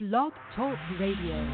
Blog Talk Radio.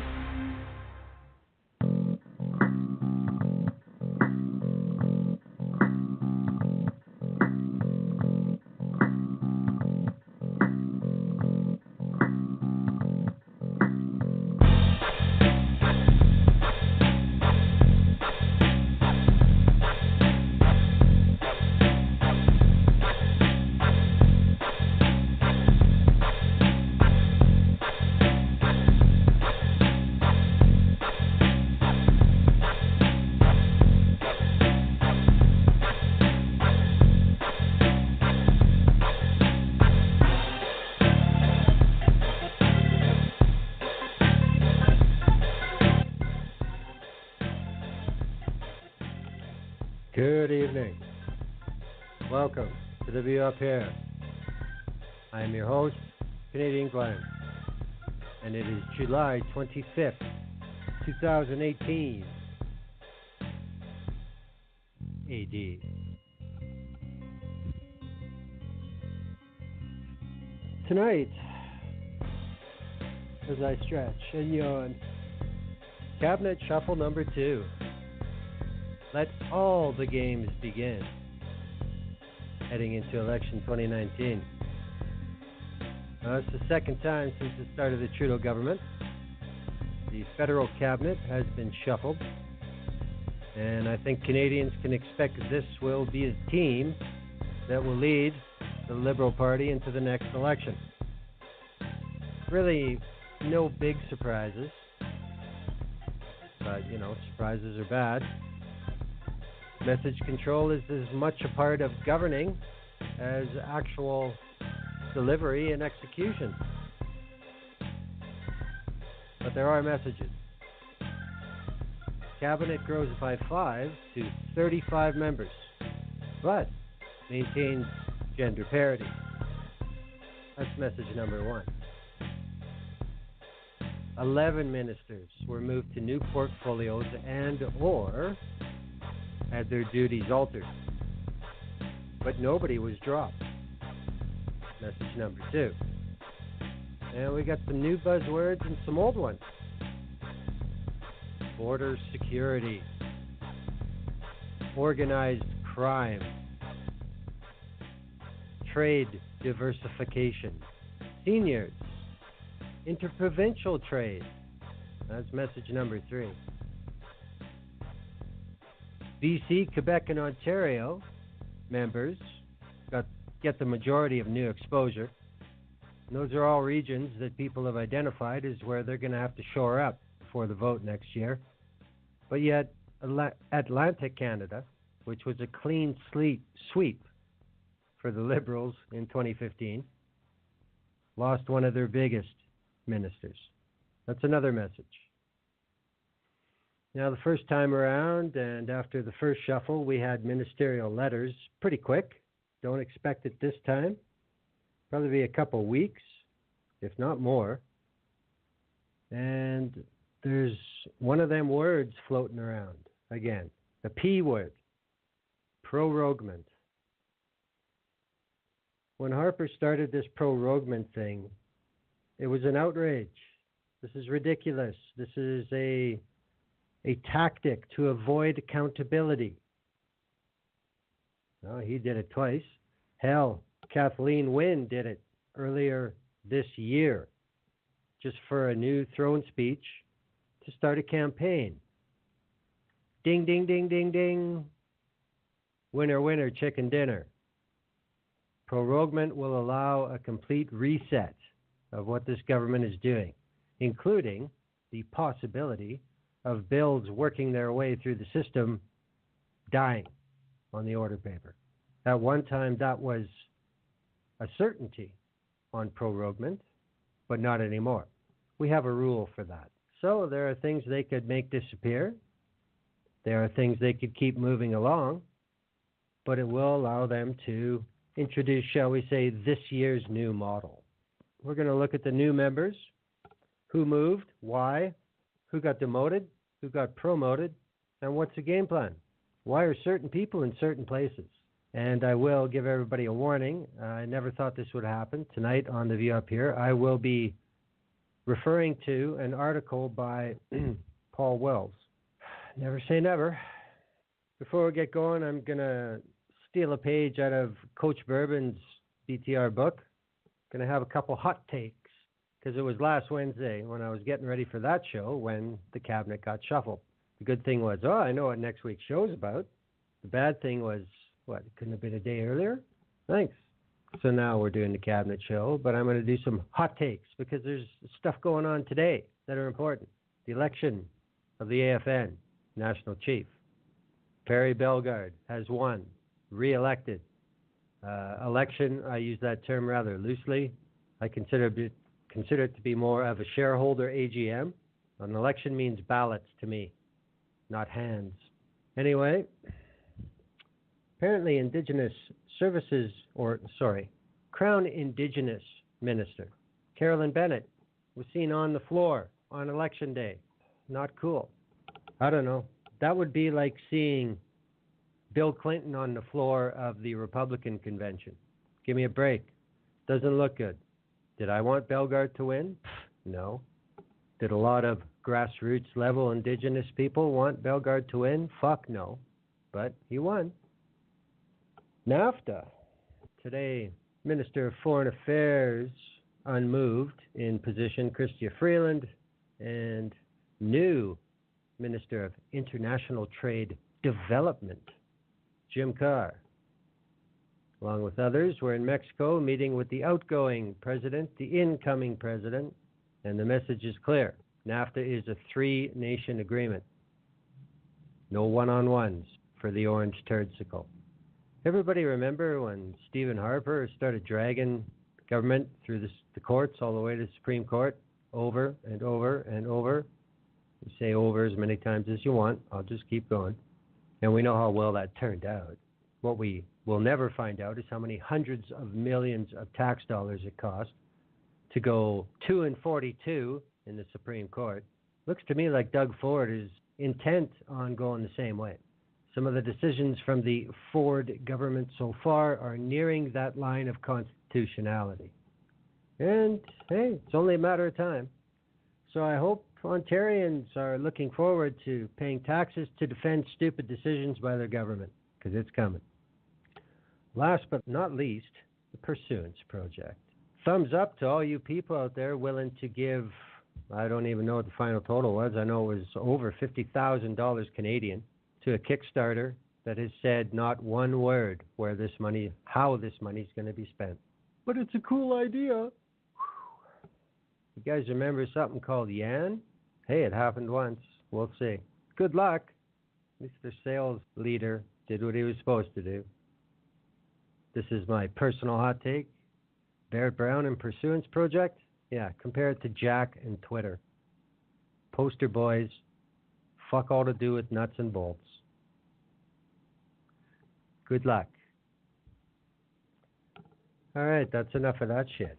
Good evening. Welcome to the View Up Here. I am your host, Canadian Glenn, and it is July 25th, 2018 AD. Tonight, as I stretch and yawn, Cabinet Shuffle number 2. Let all the games begin. Heading into election 2019. Now, it's the second time since the start of the Trudeau government. The federal cabinet has been shuffled, and I think Canadians can expect this will be a team that will lead the Liberal Party into the next election. Really, no big surprises, but surprises are bad. Message control is as much a part of governing as actual delivery and execution. But there are messages. Cabinet grows by 5 to 35 members, but maintains gender parity. That's message number 1. 11 ministers were moved to new portfolios and/or had their duties altered, but nobody was dropped. Message number 2. And we got some new buzzwords and some old ones. Border security, organized crime, trade diversification, seniors, interprovincial trade. That's message number 3. BC, Quebec, and Ontario members get the majority of new exposure. And those are all regions that people have identified as where they're going to have to shore up before the vote next year. But yet, Atlantic Canada, which was a clean sweep for the Liberals in 2015, lost one of their biggest ministers. That's another message. Now, the first time around, and after the first shuffle, we had ministerial letters pretty quick. Don't expect it this time. Probably be a couple weeks, if not more. And there's one of them words floating around again, the P word, proroguement. When Harper started this proroguement thing, it was an outrage. This is ridiculous. This is a tactic to avoid accountability. No, he did it twice. Hell, Kathleen Wynne did it earlier this year, just for a new throne speech to start a campaign. Ding, ding, ding, ding, ding. Winner, winner, chicken dinner. Proroguement will allow a complete reset of what this government is doing, including the possibility of bills working their way through the system dying on the order paper. At one time, that was a certainty on proroguement, but not anymore. We have a rule for that. So there are things they could make disappear. There are things they could keep moving along, but it will allow them to introduce, shall we say, this year's new model. We're going to look at the new members, who moved, why, who got demoted, who got promoted, and what's the game plan? Why are certain people in certain places? And I will give everybody a warning. I never thought this would happen. Tonight on the View Up Here, I will be referring to an article by Paul Wells. Never say never. Before we get going, I'm going to steal a page out of Coach Bourbon's BTR book. Going to have a couple hot takes, because it was last Wednesday when I was getting ready for that show when the cabinet got shuffled. The good thing was, I know what next week's show is about. The bad thing was, it couldn't have been a day earlier? Thanks. So now we're doing the cabinet show, but I'm going to do some hot takes because there's stuff going on today that are important. The election of the AFN National Chief. Perry Bellegarde has won, re-elected. Election, I use that term rather loosely. I consider it to be more of a shareholder AGM. An election means ballots to me, not hands. Anyway, apparently Crown Indigenous Minister Carolyn Bennett was seen on the floor on Election Day. Not cool. I don't know. That would be like seeing Bill Clinton on the floor of the Republican convention. Give me a break. Doesn't look good. Did I want Bellegarde to win? No. Did a lot of grassroots level Indigenous people want Bellegarde to win? Fuck no. But he won. NAFTA. Today, Minister of Foreign Affairs, unmoved in position, Chrystia Freeland, and new Minister of International Trade Development, Jim Carr, along with others, were in Mexico meeting with the outgoing president, the incoming president, and the message is clear. NAFTA is a three-nation agreement. No one-on-ones for the orange turdsicle. Everybody remember when Stephen Harper started dragging government through the courts all the way to the Supreme Court over and over and over? You say over as many times as you want. I'll just keep going. And we know how well that turned out. What we will never find out is how many hundreds of millions of tax dollars it cost to go 2-42 in the Supreme Court. Looks to me like Doug Ford is intent on going the same way. Some of the decisions from the Ford government so far are nearing that line of constitutionality. And, hey, it's only a matter of time. So I hope Ontarians are looking forward to paying taxes to defend stupid decisions by their government, because it's coming. Last but not least, the Pursuance Project. Thumbs up to all you people out there willing to give, I don't even know what the final total was. I know it was over $50,000 Canadian to a Kickstarter that has said not one word how this money is going to be spent. But it's a cool idea. You guys remember something called Yan? Hey, it happened once. We'll see. Good luck. At least their sales leader did what he was supposed to do. This is my personal hot take. Barrett Brown and Pursuance Project? Yeah, compare it to Jack and Twitter. Poster boys. Fuck all to do with nuts and bolts. Good luck. All right, that's enough of that shit.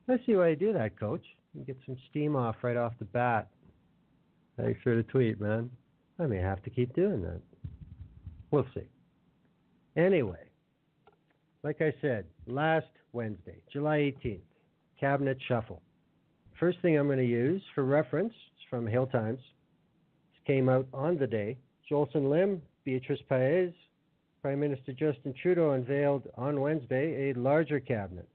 Let's see why you do that, Coach. You get some steam off right off the bat. Thanks for the tweet, man. I may have to keep doing that. We'll see. Anyway, like I said, last Wednesday, July 18th, Cabinet Shuffle. First thing I'm going to use for reference is from Hill Times. It came out on the day. Jolson Lim, Beatrice Paez, Prime Minister Justin Trudeau unveiled on Wednesday a larger cabinet,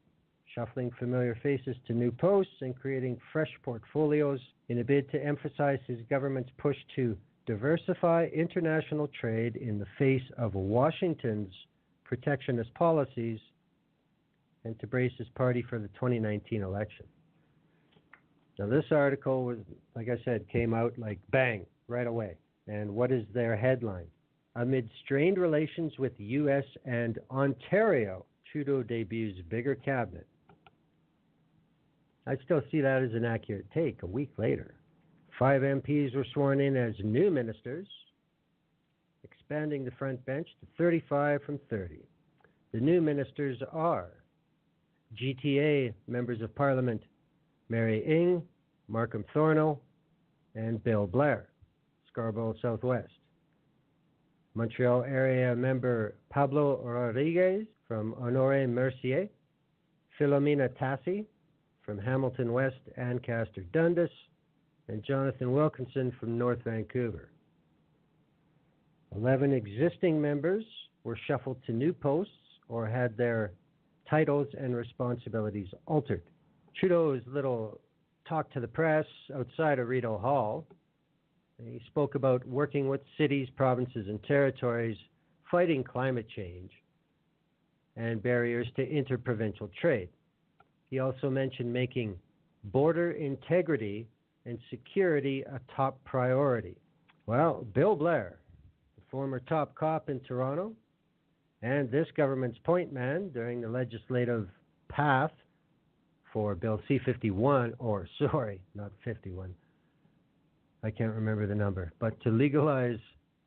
shuffling familiar faces to new posts and creating fresh portfolios in a bid to emphasize his government's push to diversify international trade in the face of Washington's protectionist policies and to brace his party for the 2019 election. Now, this article was, like I said, came out like bang, right away. And what is their headline? Amid strained relations with U.S. and Ontario, Trudeau debuts bigger cabinet. I still see that as an accurate take a week later. 5 MPs were sworn in as new ministers, expanding the front bench to 35 from 30. The new ministers are GTA members of Parliament Mary Ng, Markham Thornell, and Bill Blair, Scarborough Southwest. Montreal area member Pablo Rodriguez from Honoré Mercier, Philomena Tassi from Hamilton West, Ancaster Dundas, and Jonathan Wilkinson from North Vancouver. 11 existing members were shuffled to new posts or had their titles and responsibilities altered. Trudeau's little talk to the press outside of Rideau Hall, he spoke about working with cities, provinces, and territories, fighting climate change, and barriers to interprovincial trade. He also mentioned making border integrity and security a top priority. Well, Bill Blair, the former top cop in Toronto, and this government's point man during the legislative path for Bill C-51, or sorry, not 51, I can't remember the number, but to legalize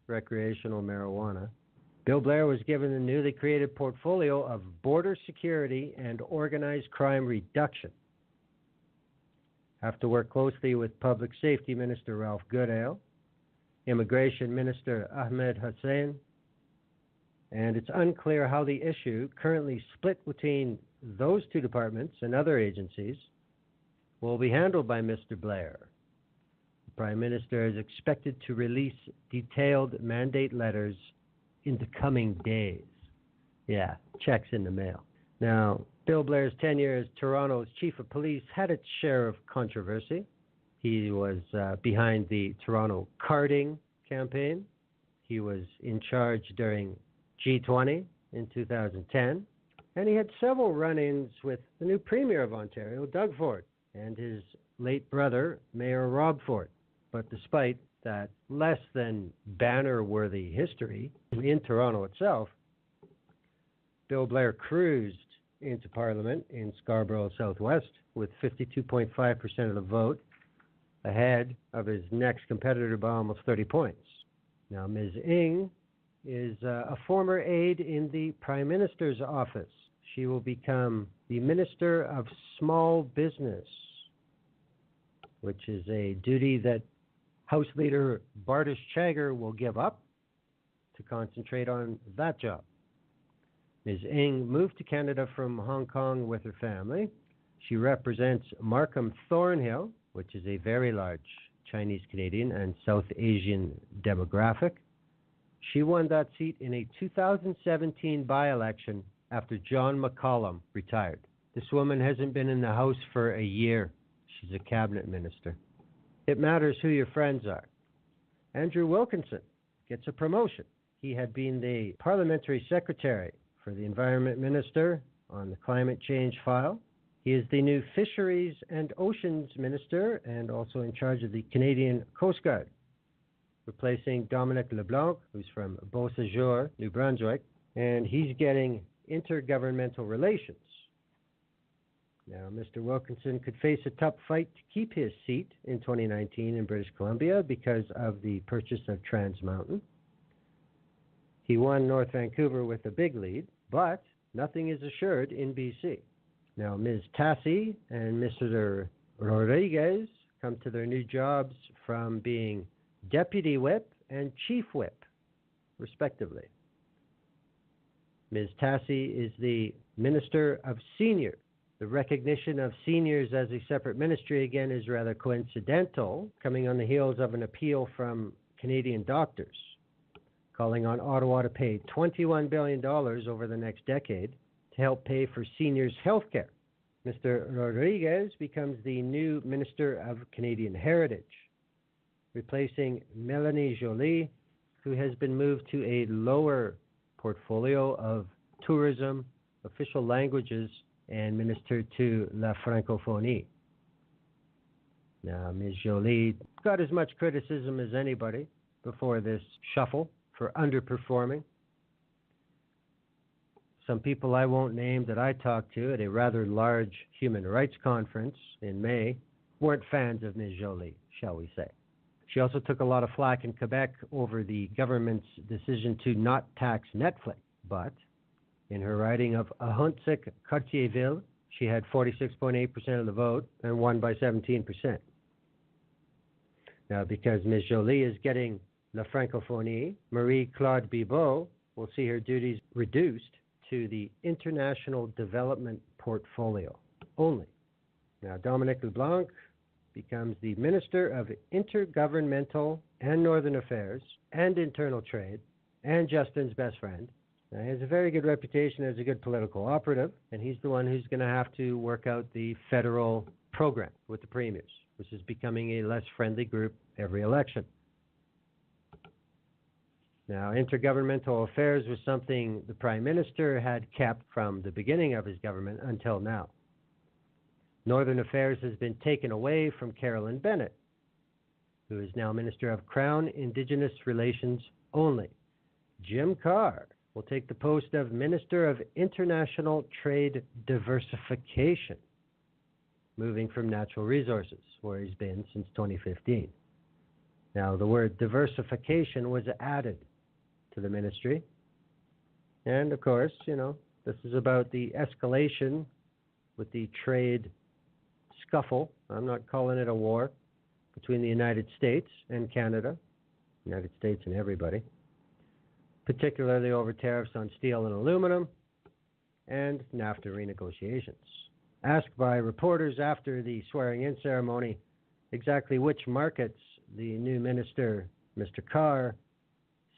recreational marijuana, Bill Blair was given the newly created portfolio of border security and organized crime reduction. Have to work closely with Public Safety Minister Ralph Goodale, Immigration Minister Ahmed Hussein, and it's unclear how the issue, currently split between those two departments and other agencies, will be handled by Mr. Blair. The Prime Minister is expected to release detailed mandate letters in the coming days. Yeah, checks in the mail. Now, Bill Blair's tenure as Toronto's chief of police had its share of controversy. He was behind the Toronto carding campaign. He was in charge during G20 in 2010. And he had several run-ins with the new Premier of Ontario, Doug Ford, and his late brother, Mayor Rob Ford. But despite that less than banner-worthy history in Toronto itself, Bill Blair cruised into Parliament in Scarborough Southwest with 52.5% of the vote, ahead of his next competitor by almost 30 points. Now, Ms. Ng is a former aide in the Prime Minister's office. She will become the Minister of Small Business, which is a duty that House Leader Bardish Chagger will give up to concentrate on that job. Ms. Ng moved to Canada from Hong Kong with her family. She represents Markham Thornhill, which is a very large Chinese Canadian and South Asian demographic. She won that seat in a 2017 by-election after John McCollum retired. This woman hasn't been in the House for a year. She's a cabinet minister. It matters who your friends are. Andrew Wilkinson gets a promotion. He had been the parliamentary secretary for the environment minister on the climate change file. He is the new fisheries and oceans minister and also in charge of the Canadian Coast Guard, replacing Dominic LeBlanc, who's from Beausejour, New Brunswick, and he's getting intergovernmental relations. Now, Mr. Wilkinson could face a tough fight to keep his seat in 2019 in British Columbia because of the purchase of Trans Mountain. He won North Vancouver with a big lead, but nothing is assured in BC. Now, Ms. Tassi and Mr. Rodriguez come to their new jobs from being Deputy Whip and Chief Whip, respectively. Ms. Tassi is the Minister of Senior. The recognition of seniors as a separate ministry, again, is rather coincidental, coming on the heels of an appeal from Canadian doctors, calling on Ottawa to pay $21 billion over the next decade to help pay for seniors' health care. Mr. Rodriguez becomes the new Minister of Canadian Heritage, replacing Melanie Joly, who has been moved to a lower portfolio of tourism, official languages, and Minister to la Francophonie. Now, Ms. Joly got as much criticism as anybody before this shuffle for underperforming. Some people I won't name that I talked to at a rather large human rights conference in May weren't fans of Ms. Joly, shall we say. She also took a lot of flack in Quebec over the government's decision to not tax Netflix. But in her riding of Ahuntsic-Cartierville, she had 46.8% of the vote and won by 17%. Now, because Ms. Joly is getting la Francophonie, Marie-Claude Bibeau will see her duties reduced to the International Development Portfolio only. Now, Dominic LeBlanc becomes the Minister of Intergovernmental and Northern Affairs and Internal Trade and Justin's best friend. Now, he has a very good reputation as a good political operative, and he's the one who's going to have to work out the federal program with the premiers, which is becoming a less friendly group every election. Now, intergovernmental affairs was something the Prime Minister had kept from the beginning of his government until now. Northern Affairs has been taken away from Carolyn Bennett, who is now Minister of Crown Indigenous Relations only. Jim Carr will take the post of Minister of International Trade Diversification, moving from natural resources, where he's been since 2015. Now, the word diversification was added to the ministry. And, of course, this is about the escalation with the trade scuffle. I'm not calling it a war between the United States and Canada, United States and everybody, particularly over tariffs on steel and aluminum and NAFTA renegotiations. Asked by reporters after the swearing-in ceremony exactly which markets the new minister, Mr. Carr,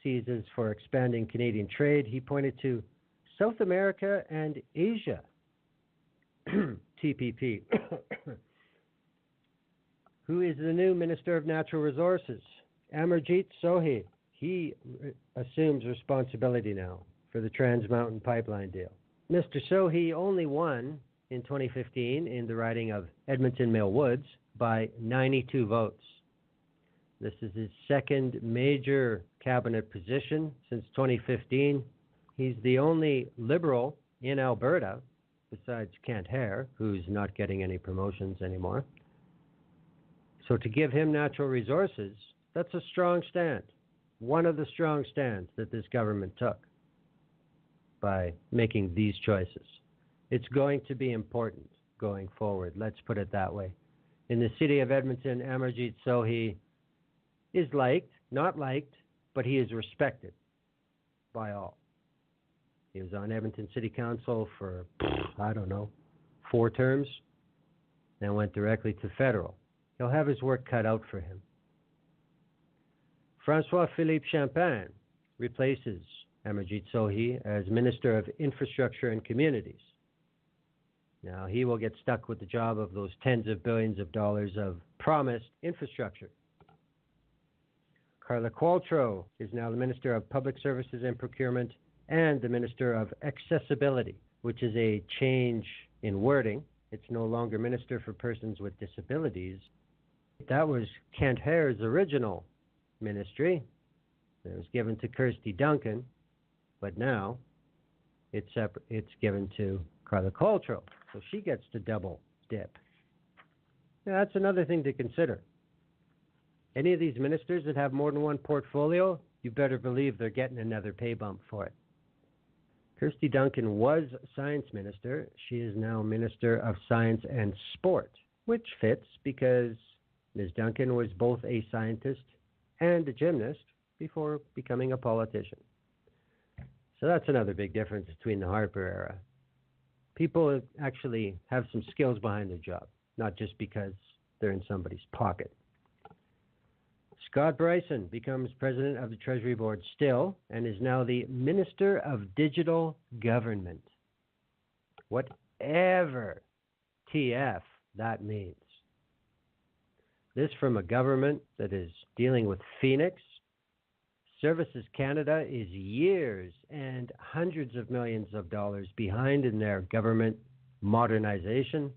seizes for expanding Canadian trade, he pointed to South America and Asia, TPP. Who is the new Minister of Natural Resources? Amarjeet Sohi. He assumes responsibility now for the Trans Mountain Pipeline deal. Mr. Sohi only won in 2015 in the riding of Edmonton Mill Woods by 92 votes. This is his second major cabinet position since 2015. He's the only Liberal in Alberta, besides Kent Hare, who's not getting any promotions anymore. So to give him natural resources, that's a strong stand. One of the strong stands that this government took by making these choices. It's going to be important going forward, let's put it that way. In the city of Edmonton, Amarjeet Sohi is not liked, but he is respected by all. He was on Edmonton City Council for, 4 terms, and went directly to federal. He'll have his work cut out for him. François-Philippe Champagne replaces Amarjeet Sohi as Minister of Infrastructure and Communities. Now, he will get stuck with the job of those tens of billions of dollars of promised infrastructure. Carla Qualtrough is now the Minister of Public Services and Procurement and the Minister of Accessibility, which is a change in wording. It's no longer Minister for Persons with Disabilities. That was Kent Hare's original ministry. It was given to Kirsty Duncan, but now it's given to Carla Qualtrough, so she gets to double dip. Now, that's another thing to consider. Any of these ministers that have more than one portfolio, you better believe they're getting another pay bump for it. Kirsty Duncan was Science Minister. She is now Minister of Science and Sport, which fits because Ms. Duncan was both a scientist and a gymnast before becoming a politician. So that's another big difference between the Harper era. People actually have some skills behind their job, not just because they're in somebody's pocket. Scott Bryson becomes president of the Treasury Board still and is now the Minister of Digital Government. Whatever TF that means. This from a government that is dealing with Phoenix. Services Canada is years and hundreds of millions of dollars behind in their government modernization.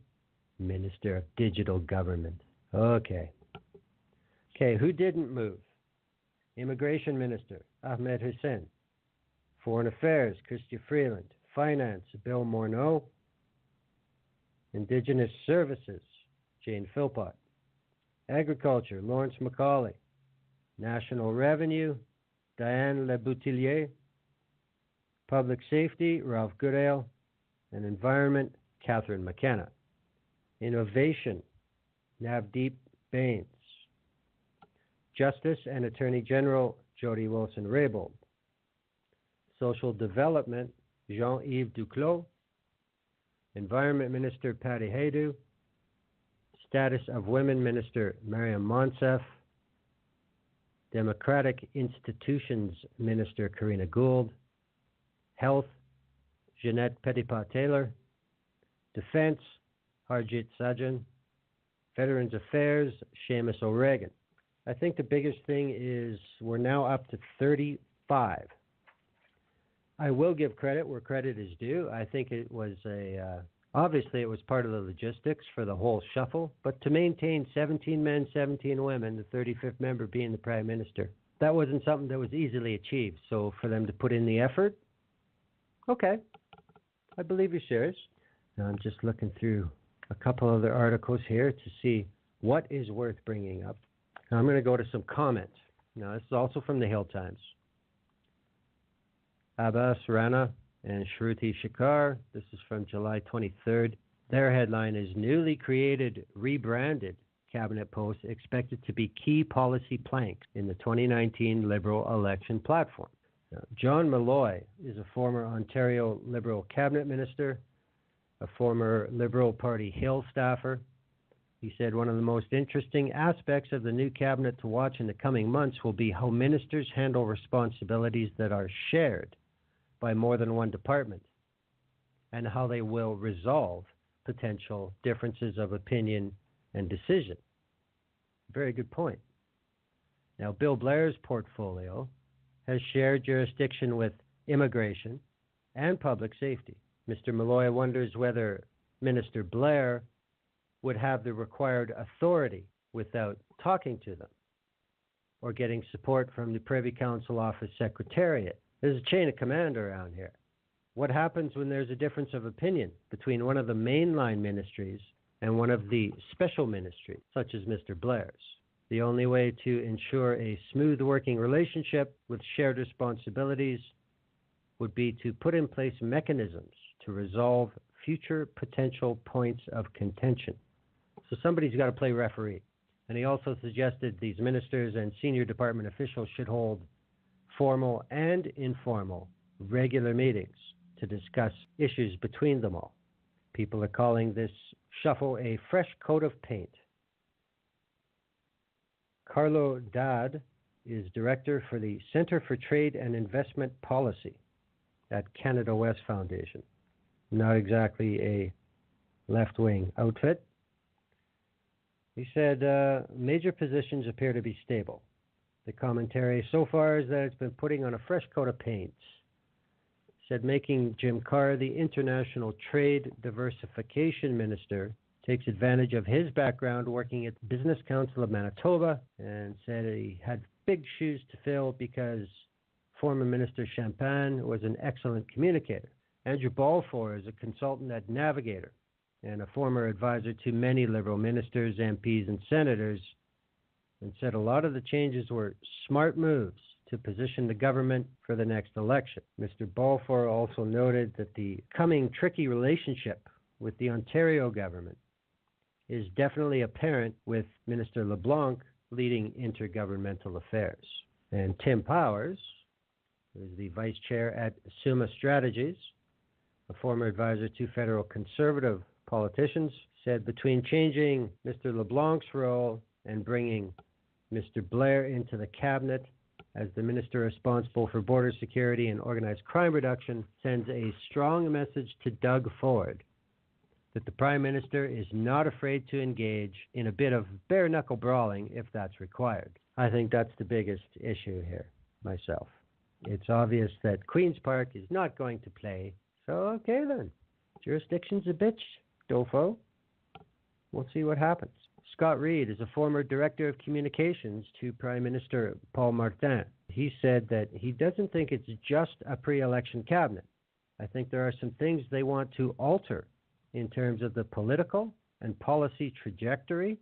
Minister of Digital Government. Okay, who didn't move? Immigration Minister, Ahmed Hussein. Foreign Affairs, Chrystia Freeland. Finance, Bill Morneau. Indigenous Services, Jane Philpott. Agriculture, Lawrence Macaulay. National Revenue, Diane Leboutillier. Public Safety, Ralph Goodale. And Environment, Catherine McKenna. Innovation, Navdeep Bains. Justice and Attorney General, Jody Wilson-Raybould. Social Development, Jean-Yves Duclos. Environment Minister, Patty Haydu. Status of Women Minister Mariam Monsef, Democratic Institutions Minister Karina Gould, Health Jeanette Petitpas-Taylor, Defense Harjit Sajjan, Veterans Affairs Seamus O'Regan. I think the biggest thing is we're now up to 35. I will give credit where credit is due. I think it was obviously it was part of the logistics for the whole shuffle, but to maintain 17 men, 17 women, the 35th member being the Prime Minister, that wasn't something that was easily achieved. So for them to put in the effort, okay, I believe you're serious. Now I'm just looking through a couple other articles here to see what is worth bringing up. Now I'm going to go to some comments. Now this is also from the Hill Times. Abbas Rana and Shruti Shekhar, this is from July 23rd. Their headline is Newly Created, Rebranded Cabinet Posts Expected to be Key Policy Planks in the 2019 Liberal Election Platform. Now, John Malloy is a former Ontario Liberal Cabinet Minister, a former Liberal Party Hill staffer. He said one of the most interesting aspects of the new cabinet to watch in the coming months will be how ministers handle responsibilities that are shared by more than one department and how they will resolve potential differences of opinion and decision. Very good point. Now, Bill Blair's portfolio has shared jurisdiction with immigration and public safety. Mr. Malloy wonders whether Minister Blair would have the required authority without talking to them or getting support from the Privy Council Office Secretariat. There's a chain of command around here. What happens when there's a difference of opinion between one of the mainline ministries and one of the special ministries, such as Mr. Blair's? The only way to ensure a smooth working relationship with shared responsibilities would be to put in place mechanisms to resolve future potential points of contention. So somebody's got to play referee. And he also suggested these ministers and senior department officials should hold formal and informal regular meetings to discuss issues between them all. People are calling this shuffle a fresh coat of paint. Carlo Dad is director for the Centre for Trade and Investment Policy at Canada West Foundation. Not exactly a left-wing outfit. He said major positions appear to be stable. The commentary so far is that it's been putting on a fresh coat of paint. Said making Jim Carr the International Trade Diversification Minister takes advantage of his background working at the Business Council of Manitoba, and said he had big shoes to fill because former Minister Champagne was an excellent communicator. Andrew Balfour is a consultant at Navigator and a former advisor to many Liberal ministers, MPs, and senators, and said a lot of the changes were smart moves to position the government for the next election. Mr. Balfour also noted that the coming tricky relationship with the Ontario government is definitely apparent with Minister LeBlanc leading intergovernmental affairs. And Tim Powers, who is the vice chair at Summa Strategies, a former advisor to federal conservative politicians, said between changing Mr. LeBlanc's role and bringing Mr. Blair into the cabinet as the minister responsible for border security and organized crime reduction sends a strong message to Doug Ford that the Prime Minister is not afraid to engage in a bit of bare-knuckle brawling if that's required. I think that's the biggest issue here, myself. It's obvious that Queen's Park is not going to play, so okay then. Jurisdiction's a bitch, Dofo. We'll see what happens. Scott Reid is a former Director of Communications to Prime Minister Paul Martin. He said that he doesn't think it's just a pre-election cabinet. I think there are some things they want to alter in terms of the political and policy trajectory.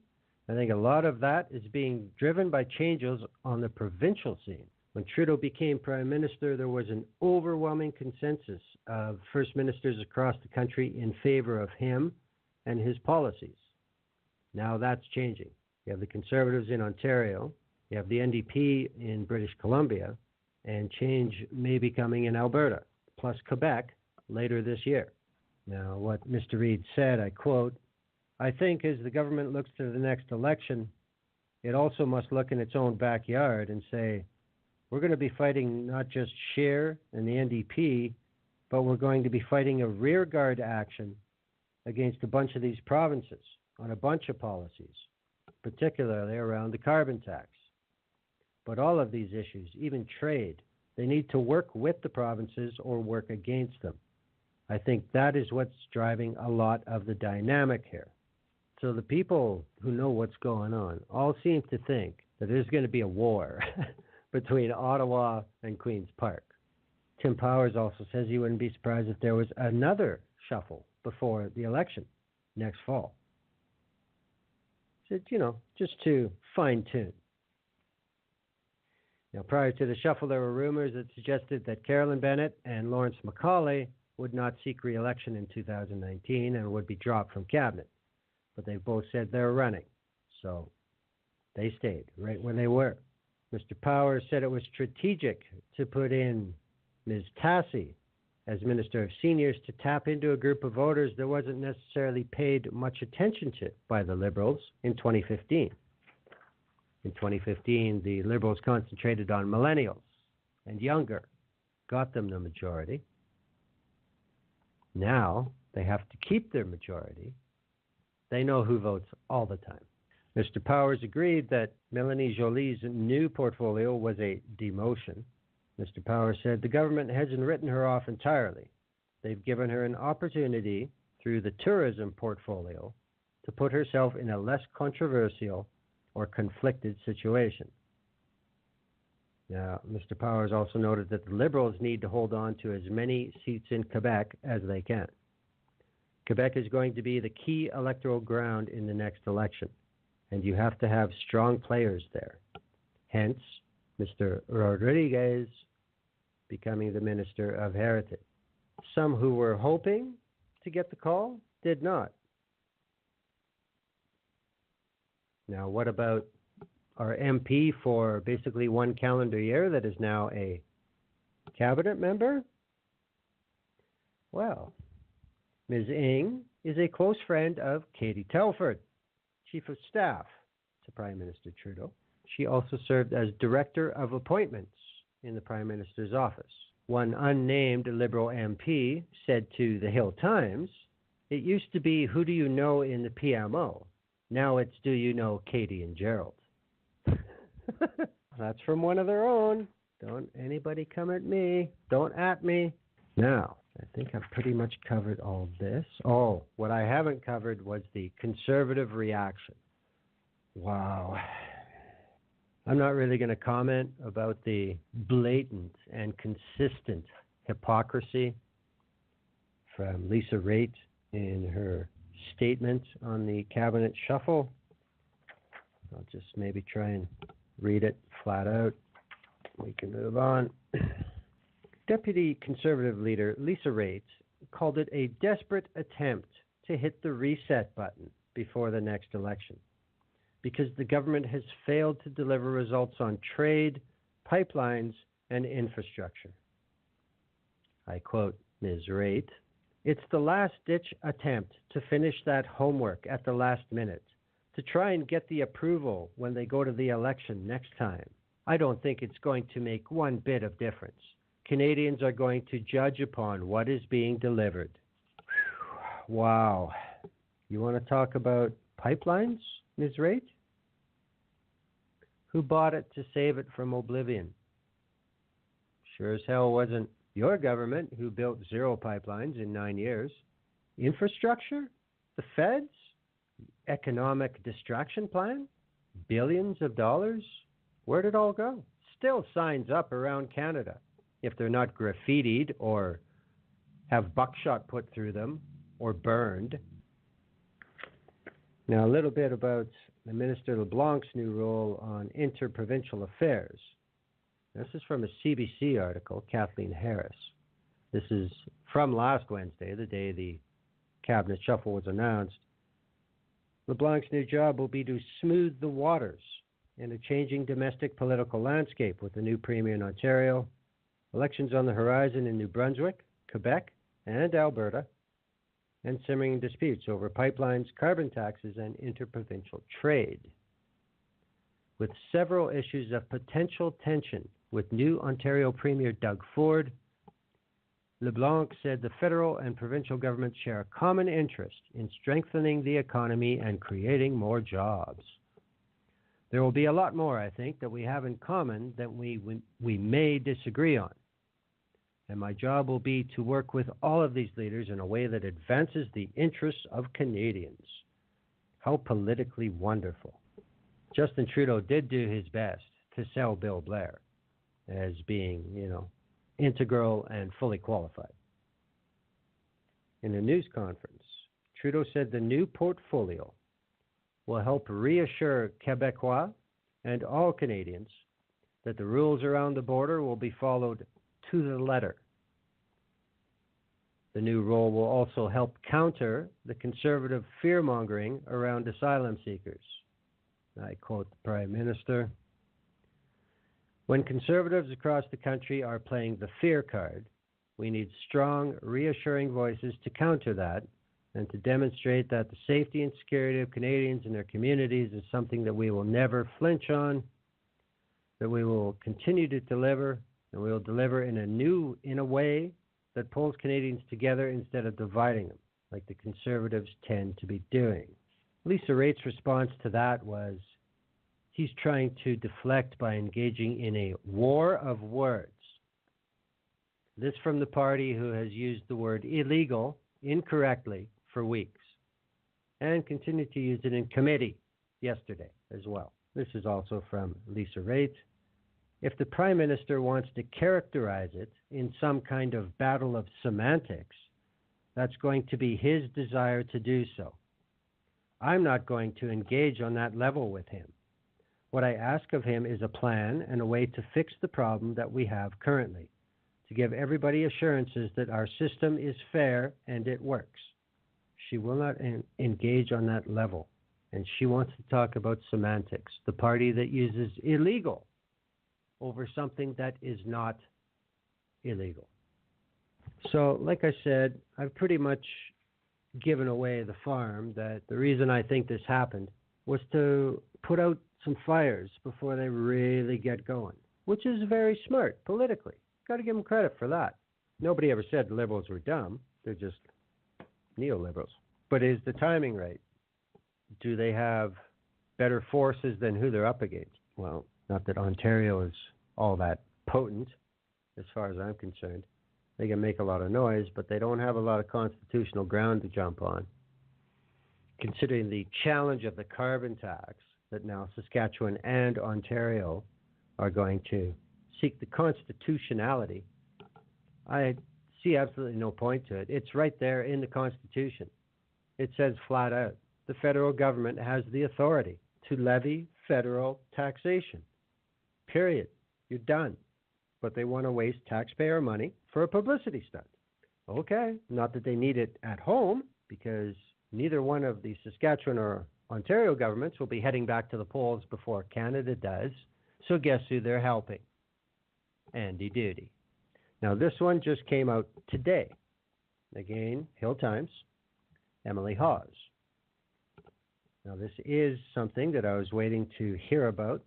I think a lot of that is being driven by changes on the provincial scene. When Trudeau became Prime Minister, there was an overwhelming consensus of First Ministers across the country in favor of him and his policies. Now that's changing. You have the Conservatives in Ontario, you have the NDP in British Columbia, and change may be coming in Alberta, plus Quebec later this year. Now, what Mr. Reid said, I quote, I think as the government looks to the next election, it also must look in its own backyard and say, we're going to be fighting not just Scheer and the NDP, but we're going to be fighting a rearguard action against a bunch of these provinces on a bunch of policies, particularly around the carbon tax. But all of these issues, even trade, they need to work with the provinces or work against them. I think that is what's driving a lot of the dynamic here. So the people who know what's going on all seem to think that there's going to be a war between Ottawa and Queen's Park. Tim Powers also says he wouldn't be surprised if there was another shuffle before the election next fall. So, just to fine-tune. Now, prior to the shuffle, there were rumors that suggested that Carolyn Bennett and Lawrence Macaulay would not seek re-election in 2019 and would be dropped from cabinet. But they both said they're running, so they stayed right where they were. Mr. Powers said it was strategic to put in Ms. Tassi as Minister of Seniors to tap into a group of voters that wasn't necessarily paid much attention to by the Liberals in 2015. In 2015, the Liberals concentrated on millennials and younger, got them the majority. Now they have to keep their majority. They know who votes all the time. Mr. Powers agreed that Mélanie Joly's new portfolio was a demotion. Mr. Powers said the government hasn't written her off entirely. They've given her an opportunity through the tourism portfolio to put herself in a less controversial or conflicted situation. Now, Mr. Powers also noted that the Liberals need to hold on to as many seats in Quebec as they can. Quebec is going to be the key electoral ground in the next election, and you have to have strong players there. Hence, Mr. Rodriguez becoming the Minister of Heritage. Some who were hoping to get the call did not. Now, what about our MP for basically one calendar year that is now a cabinet member? Well, Ms. Ng is a close friend of Katie Telford, Chief of Staff to Prime Minister Trudeau. She also served as Director of Appointments in the Prime Minister's office. One unnamed Liberal MP said to the Hill Times, "It used to be, who do you know in the PMO? Now it's, do you know Katie and Gerald?" That's from one of their own. Don't anybody come at me. Don't at me. Now, I think I've pretty much covered all this. Oh, what I haven't covered was the Conservative reaction. Wow. I'm not really going to comment about the blatant and consistent hypocrisy from Lisa Raitt in her statement on the cabinet shuffle. I'll just maybe try and read it flat out. We can move on. Deputy Conservative leader Lisa Raitt called it a desperate attempt to hit the reset button before the next election, because the government has failed to deliver results on trade, pipelines, and infrastructure. I quote Ms. Raitt, "It's the last-ditch attempt to finish that homework at the last minute, to try and get the approval when they go to the election next time. I don't think it's going to make one bit of difference. Canadians are going to judge upon what is being delivered." Wow. You want to talk about pipelines, Ms. Raitt? Who bought it to save it from oblivion? Sure as hell wasn't your government, who built 0 pipelines in 9 years. Infrastructure? The feds? Economic distraction plan? Billions of dollars? Where'd it all go? Still signs up around Canada, if they're not graffitied or have buckshot put through them or burned. Now, a little bit about the Minister LeBlanc's new role on interprovincial affairs. This is from a CBC article, Kathleen Harris. This is from last Wednesday, the day the cabinet shuffle was announced. LeBlanc's new job will be to smooth the waters in a changing domestic political landscape with the new premier in Ontario, elections on the horizon in New Brunswick, Quebec, and Alberta, and simmering disputes over pipelines, carbon taxes, and interprovincial trade. With several issues of potential tension with new Ontario Premier Doug Ford, LeBlanc said the federal and provincial governments share a common interest in strengthening the economy and creating more jobs. There will be a lot more, I think, that we have in common that we may disagree on. And my job will be to work with all of these leaders in a way that advances the interests of Canadians. How politically wonderful. Justin Trudeau did do his best to sell Bill Blair as being, integral and fully qualified. In a news conference, Trudeau said the new portfolio will help reassure Quebecois and all Canadians that the rules around the border will be followed to the letter. The new role will also help counter the conservative fear-mongering around asylum seekers. I quote the Prime Minister, "When conservatives across the country are playing the fear card, we need strong, reassuring voices to counter that and to demonstrate that the safety and security of Canadians and their communities is something that we will never flinch on, that we will continue to deliver, and we will deliver in a way that pulls Canadians together instead of dividing them, like the Conservatives tend to be doing." Lisa Rait's response to that was, he's trying to deflect by engaging in a war of words. This from the party who has used the word illegal incorrectly for weeks and continued to use it in committee yesterday as well. This is also from Lisa Raitt. If the Prime Minister wants to characterize it in some kind of battle of semantics, that's going to be his desire to do so. I'm not going to engage on that level with him. What I ask of him is a plan and a way to fix the problem that we have currently, to give everybody assurances that our system is fair and it works. She will not engage on that level, and she wants to talk about semantics, the party that uses illegal over something that is not illegal. So, like I said, I've pretty much given away the farm that the reason I think this happened was to put out some fires before they really get going, which is very smart politically. Got to give them credit for that. Nobody ever said the Liberals were dumb. They're just neoliberals. But is the timing right? Do they have better forces than who they're up against? Well, not that Ontario is all that potent, as far as I'm concerned. They can make a lot of noise, but they don't have a lot of constitutional ground to jump on. Considering the challenge of the carbon tax that now Saskatchewan and Ontario are going to seek the constitutionality, I see absolutely no point to it. It's right there in the Constitution. It says flat out, the federal government has the authority to levy federal taxation. Period. You're done. But they want to waste taxpayer money for a publicity stunt. Okay, not that they need it at home, because neither one of the Saskatchewan or Ontario governments will be heading back to the polls before Canada does. So guess who they're helping? Andy Duty. Now this one just came out today. Again, Hill Times, Emily Hawes. Now this is something that I was waiting to hear about.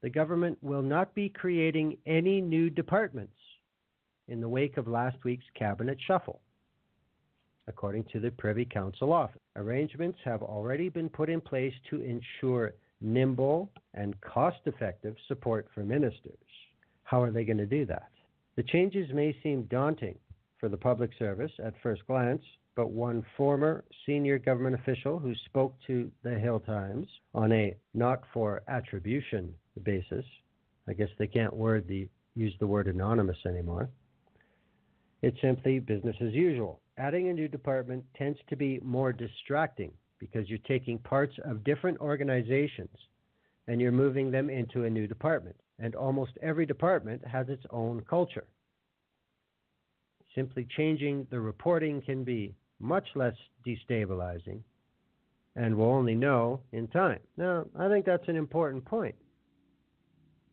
The government will not be creating any new departments in the wake of last week's cabinet shuffle, according to the Privy Council office. Arrangements have already been put in place to ensure nimble and cost-effective support for ministers. How are they going to do that? The changes may seem daunting for the public service at first glance, but one former senior government official who spoke to the Hill Times on a not for attribution basis, I guess they can't use the word anonymous anymore. It's simply business as usual. Adding a new department tends to be more distracting because you're taking parts of different organizations and you're moving them into a new department. And almost every department has its own culture. Simply changing the reporting can be much less destabilizing, and we'll only know in time. Now, I think that's an important point.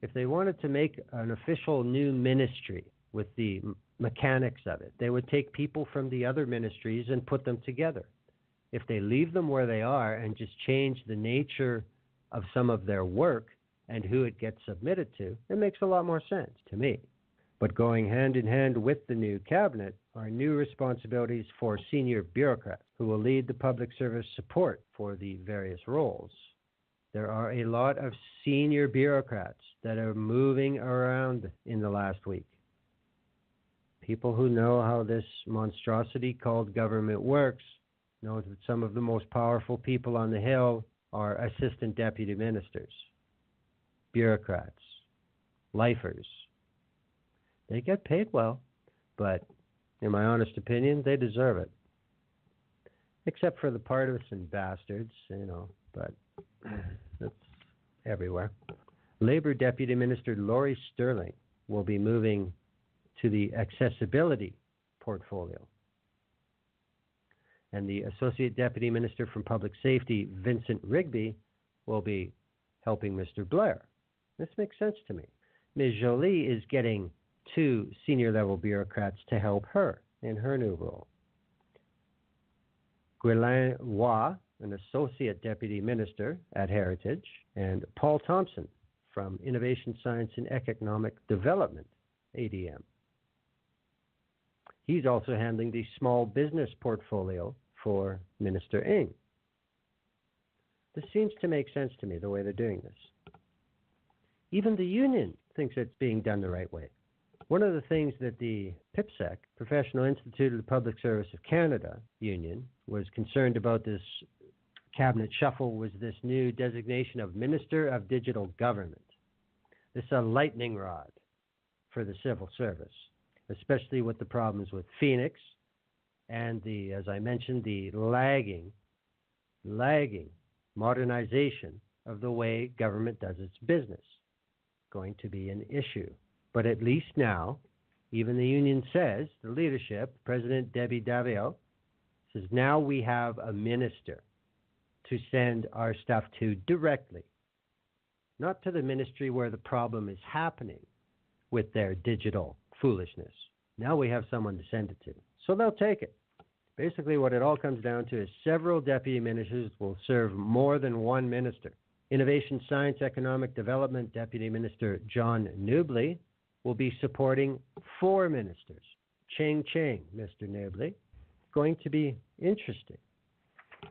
If they wanted to make an official new ministry with the mechanics of it. They would take people from the other ministries and put them together. If they leave them where they are and just change the nature of some of their work and who it gets submitted to, it makes a lot more sense to me. But going hand in hand with the new cabinet are new responsibilities for senior bureaucrats who will lead the public service support for the various roles. There are a lot of senior bureaucrats that are moving around in the last week. People who know how this monstrosity called government works know that some of the most powerful people on the Hill are assistant deputy ministers, bureaucrats, lifers. They get paid well, but in my honest opinion, they deserve it. Except for the partisan bastards, but that's everywhere. Labor Deputy Minister Laurie Sterling will be moving to the accessibility portfolio. And the Associate Deputy Minister from Public Safety, Vincent Rigby, will be helping Mr. Blair. This makes sense to me. Ms. Jolie is getting 2 senior-level bureaucrats to help her in her new role. Guylaine Roy, an Associate Deputy Minister at Heritage, and Paul Thompson from Innovation, Science and Economic Development, ADM. He's also handling the small business portfolio for Minister Ng. This seems to make sense to me, the way they're doing this. Even the union thinks it's being done the right way. One of the things that the PIPSEC, Professional Institute of the Public Service of Canada union, was concerned about this cabinet shuffle was this new designation of Minister of Digital Government. This is a lightning rod for the civil service, especially with the problems with Phoenix and the, as I mentioned, the lagging modernization of the way government does its business. Going to be an issue. But at least now, even the union says, the leadership, President Debbie Davio, says now we have a minister to send our stuff to directly, not to the ministry where the problem is happening with their digital foolishness. Now we have someone to send it to. So they'll take it. Basically what it all comes down to is several deputy ministers will serve more than one minister. Innovation, Science, Economic Development Deputy Minister John Newbley will be supporting 4 ministers. Ching, Mr. Newbley. Going to be interesting.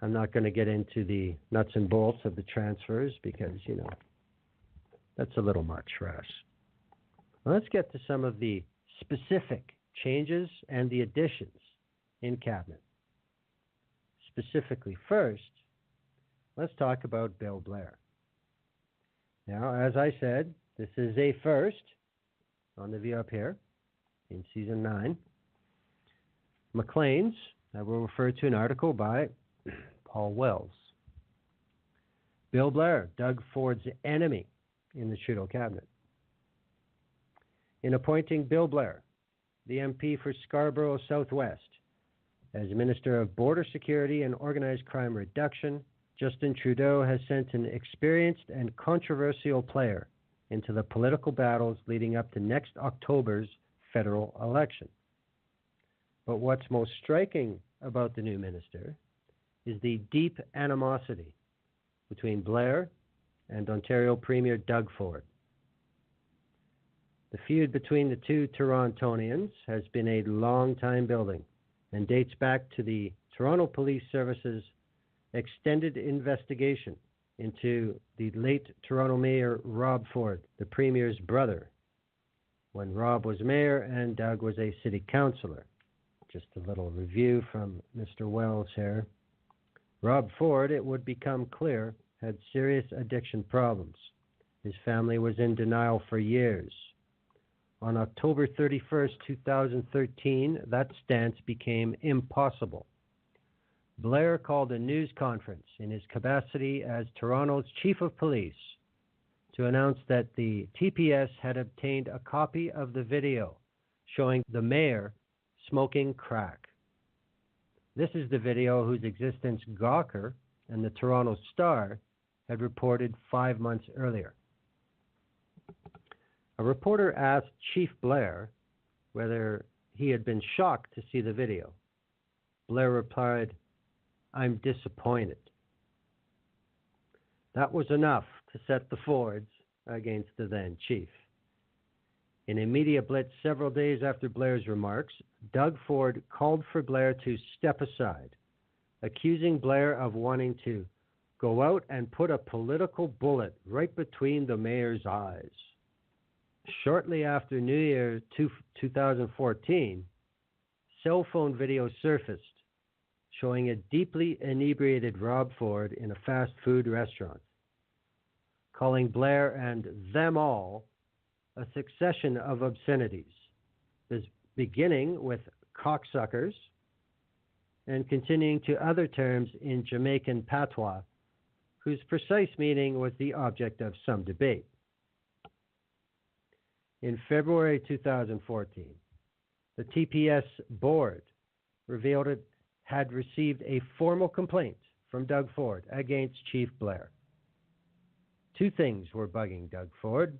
I'm not going to get into the nuts and bolts of the transfers because, that's a little much for us. Well, let's get to some of the specific changes and the additions in Cabinet. Specifically first, let's talk about Bill Blair. Now, as I said, this is a first on the view up here in Season 9. Maclean's, I will refer to an article by Paul Wells. Bill Blair, Doug Ford's enemy in the Trudeau cabinet. In appointing Bill Blair, the MP for Scarborough Southwest, as Minister of Border Security and Organized Crime Reduction, Justin Trudeau has sent an experienced and controversial player into the political battles leading up to next October's federal election. But what's most striking about the new minister is the deep animosity between Blair and Ontario Premier Doug Ford. The feud between the two Torontonians has been a long time building and dates back to the Toronto Police Service's extended investigation into the late Toronto Mayor Rob Ford, the Premier's brother, when Rob was mayor and Doug was a city councillor. Just a little review from Mr. Wells here. Rob Ford, it would become clear, had serious addiction problems. His family was in denial for years. On October 31st, 2013, that stance became impossible. Blair called a news conference in his capacity as Toronto's chief of police to announce that the TPS had obtained a copy of the video showing the mayor smoking crack. This is the video whose existence Gawker and the Toronto Star had reported 5 months earlier. A reporter asked Chief Blair whether he had been shocked to see the video. Blair replied, "I'm disappointed." That was enough to set the Fords against the then chief. In a media blitz several days after Blair's remarks, Doug Ford called for Blair to step aside, accusing Blair of wanting to go out and put a political bullet right between the mayor's eyes. Shortly after New Year 2014, cell phone video surfaced showing a deeply inebriated Rob Ford in a fast food restaurant, calling Blair and them all a succession of obscenities, beginning with cocksuckers and continuing to other terms in Jamaican patois, whose precise meaning was the object of some debate. In February 2014, the TPS board revealed it had received a formal complaint from Doug Ford against Chief Blair. Two things were bugging Doug Ford: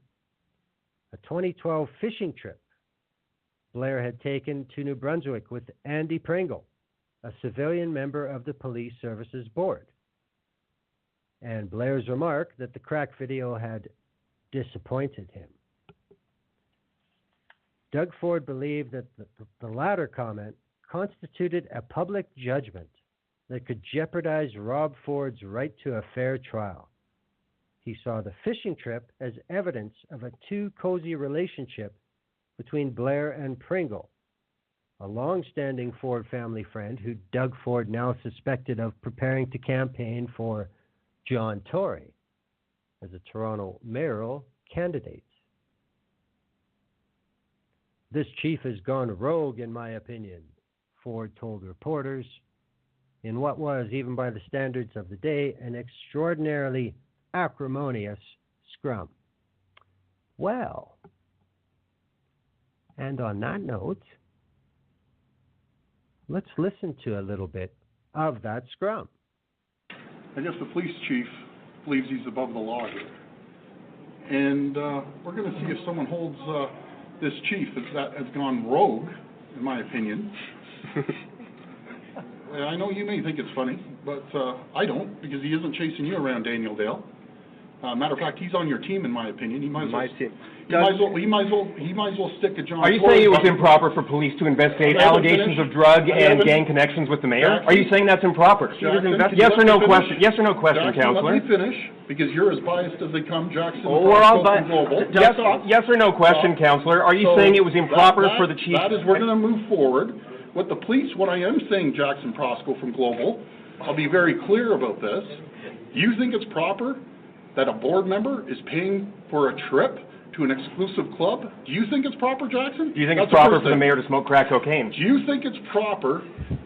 a 2012 fishing trip Blair had taken to New Brunswick with Andy Pringle, a civilian member of the Police Services Board, and Blair's remark that the crack video had disappointed him. Doug Ford believed that the latter comment constituted a public judgment that could jeopardize Rob Ford's right to a fair trial. He saw the fishing trip as evidence of a too cozy relationship between Blair and Pringle, a long-standing Ford family friend who Doug Ford now suspected of preparing to campaign for John Tory as a Toronto mayoral candidate. "This chief has gone rogue, in my opinion," Ford told reporters, in what was, even by the standards of the day, an extraordinarily acrimonious scrum. Well, and on that note, let's listen to a little bit of that scrum. I guess the police chief believes he's above the law here. And we're going to see if someone holds this chief that has gone rogue, in my opinion. I know you may think it's funny, but I don't, because he isn't chasing you around, Daniel Dale. Matter of fact, he's on your team, in my opinion. He might as well stick a John. Are you saying it was improper for police to investigate allegations of drug and gang connections with the mayor? Jackson, are you saying that's improper? Yes or no question? Yes or no question, Jackson, Councillor? let me finish, because you're as biased as they come, Jackson. We're all biased. Yes or no question, Councillor? Are you saying it was improper for the chief? That is, we're going to move forward. With the police, what I am saying, Jackson Prosco from Global, I'll be very clear about this. Do you think it's proper that a board member is paying for a trip to an exclusive club? Do you think it's proper, Jackson? Do you think it's proper for the mayor to smoke crack cocaine? Do you think it's proper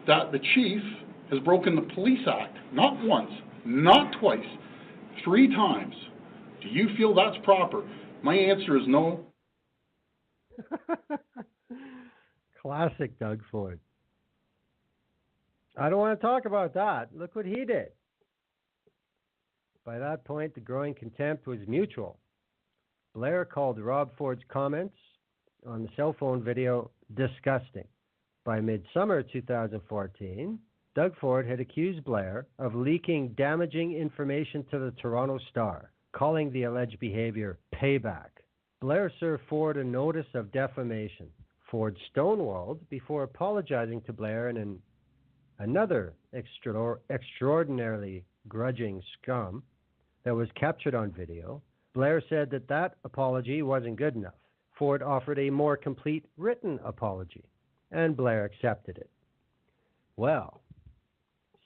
that the chief has broken the Police Act, not once, not twice, 3 times? Do you feel that's proper? My answer is no. Classic Doug Ford. I don't want to talk about that. Look what he did. By that point, the growing contempt was mutual. Blair called Rob Ford's comments on the cell phone video disgusting. By midsummer 2014, Doug Ford had accused Blair of leaking damaging information to the Toronto Star, calling the alleged behavior payback. Blair served Ford a notice of defamation. Ford stonewalled before apologizing to Blair in another extraordinarily grudging scum that was captured on video. Blair said that apology wasn't good enough. Ford offered a more complete written apology, and Blair accepted it. Well,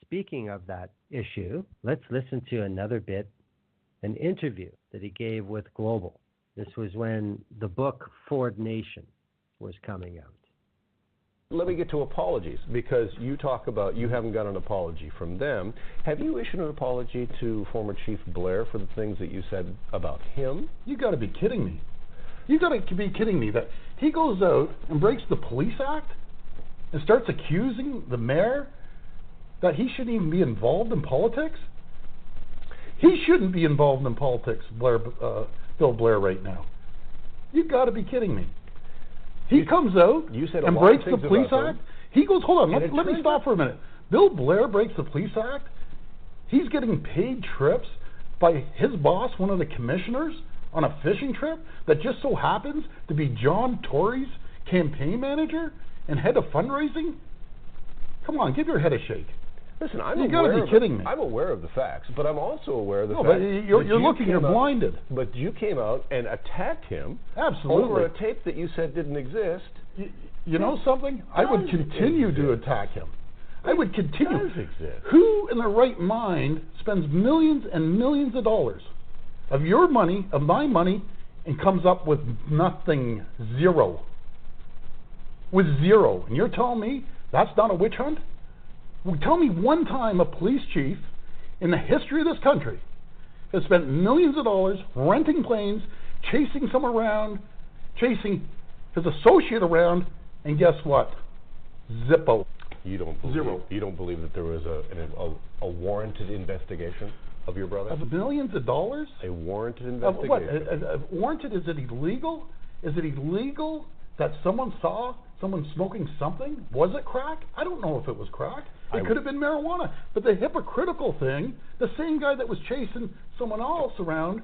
speaking of that issue, let's listen to another bit, an interview that he gave with Global. This was when the book Ford Nation was coming out. Let me get to apologies, because you talk about you haven't got an apology from them. Have you issued an apology to former Chief Blair for the things that you said about him? You got to be kidding me. You got to be kidding me that he goes out and breaks the Police Act and starts accusing the mayor that he shouldn't even be involved in politics? He shouldn't be involved in politics, Bill Blair, right now. You got to be kidding me. He comes out and breaks the Police Act. He goes, hold on, let me stop for a minute. Bill Blair breaks the Police Act. He's getting paid trips by his boss, one of the commissioners, on a fishing trip that just so happens to be John Tory's campaign manager and head of fundraising. Come on, give your head a shake. Listen, you got to be kidding me. I'm aware of the facts, but I'm also aware of the fact but you're blinded. But you came out and attacked him absolutely over a tape that you said didn't exist. You know something? I would continue to attack him. I would continue. It does exist. Who in their right mind spends millions and millions of dollars of your money, of my money, and comes up with nothing, zero? With zero. And you're telling me that's not a witch hunt? Well, tell me one time a police chief in the history of this country has spent millions of dollars renting planes, chasing someone around, chasing his associate around, and guess what? Zippo. You don't believe, zero. You don't believe that there was a warranted investigation of your brother? Of millions of dollars? A warranted investigation. What? Warranted? Is it illegal? Is it illegal that someone saw someone smoking something? Was it crack? I don't know if it was crack. It could have been marijuana. But the hypocritical thing, the same guy that was chasing someone else around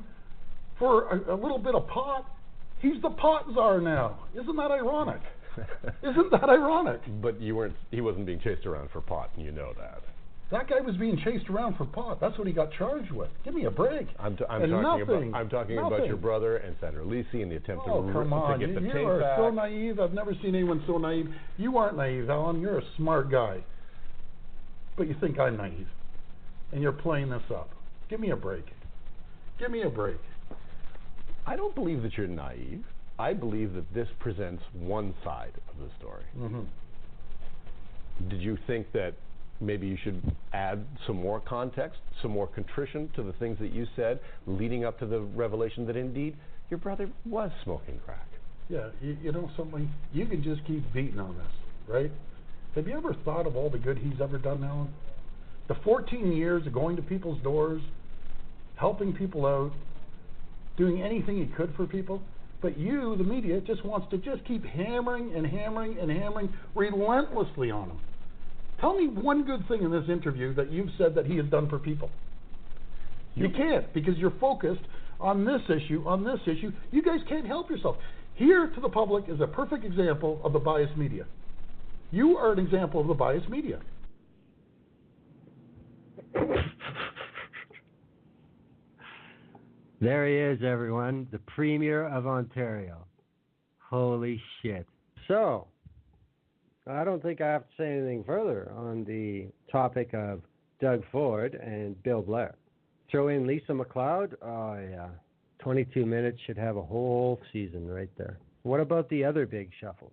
for a little bit of pot, he's the pot czar now. Isn't that ironic? Isn't that ironic? But he wasn't being chased around for pot, and you know that. That guy was being chased around for pot. That's what he got charged with. Give me a break. I'm talking about your brother and Senator Lisi and the attempt to get the tape back. You are so naive. I've never seen anyone so naive. You aren't naive, Alan. You're a smart guy. But you think I'm naive. And you're playing this up. Give me a break. Give me a break. I don't believe that you're naive. I believe that this presents one side of the story. Mm-hmm. Did you think that maybe you should add some more context, some more contrition to the things that you said leading up to the revelation that indeed your brother was smoking crack? Yeah, you know something? You can just keep beating on this, right? Have you ever thought of all the good he's ever done, Alan? The 14 years of going to people's doors, helping people out, doing anything he could for people. But you, the media, just wants to just keep hammering and hammering and hammering relentlessly on him. Tell me one good thing in this interview that you've said that he has done for people. You can't, because you're focused on this issue, on this issue. You guys can't help yourself. Here to the public is a perfect example of the biased media. You are an example of the biased media. There he is, everyone, the Premier of Ontario. Holy shit. So, I don't think I have to say anything further on the topic of Doug Ford and Bill Blair. Throw in Lisa MacLeod. Oh, yeah. 22 minutes should have a whole season right there. What about the other big shuffles?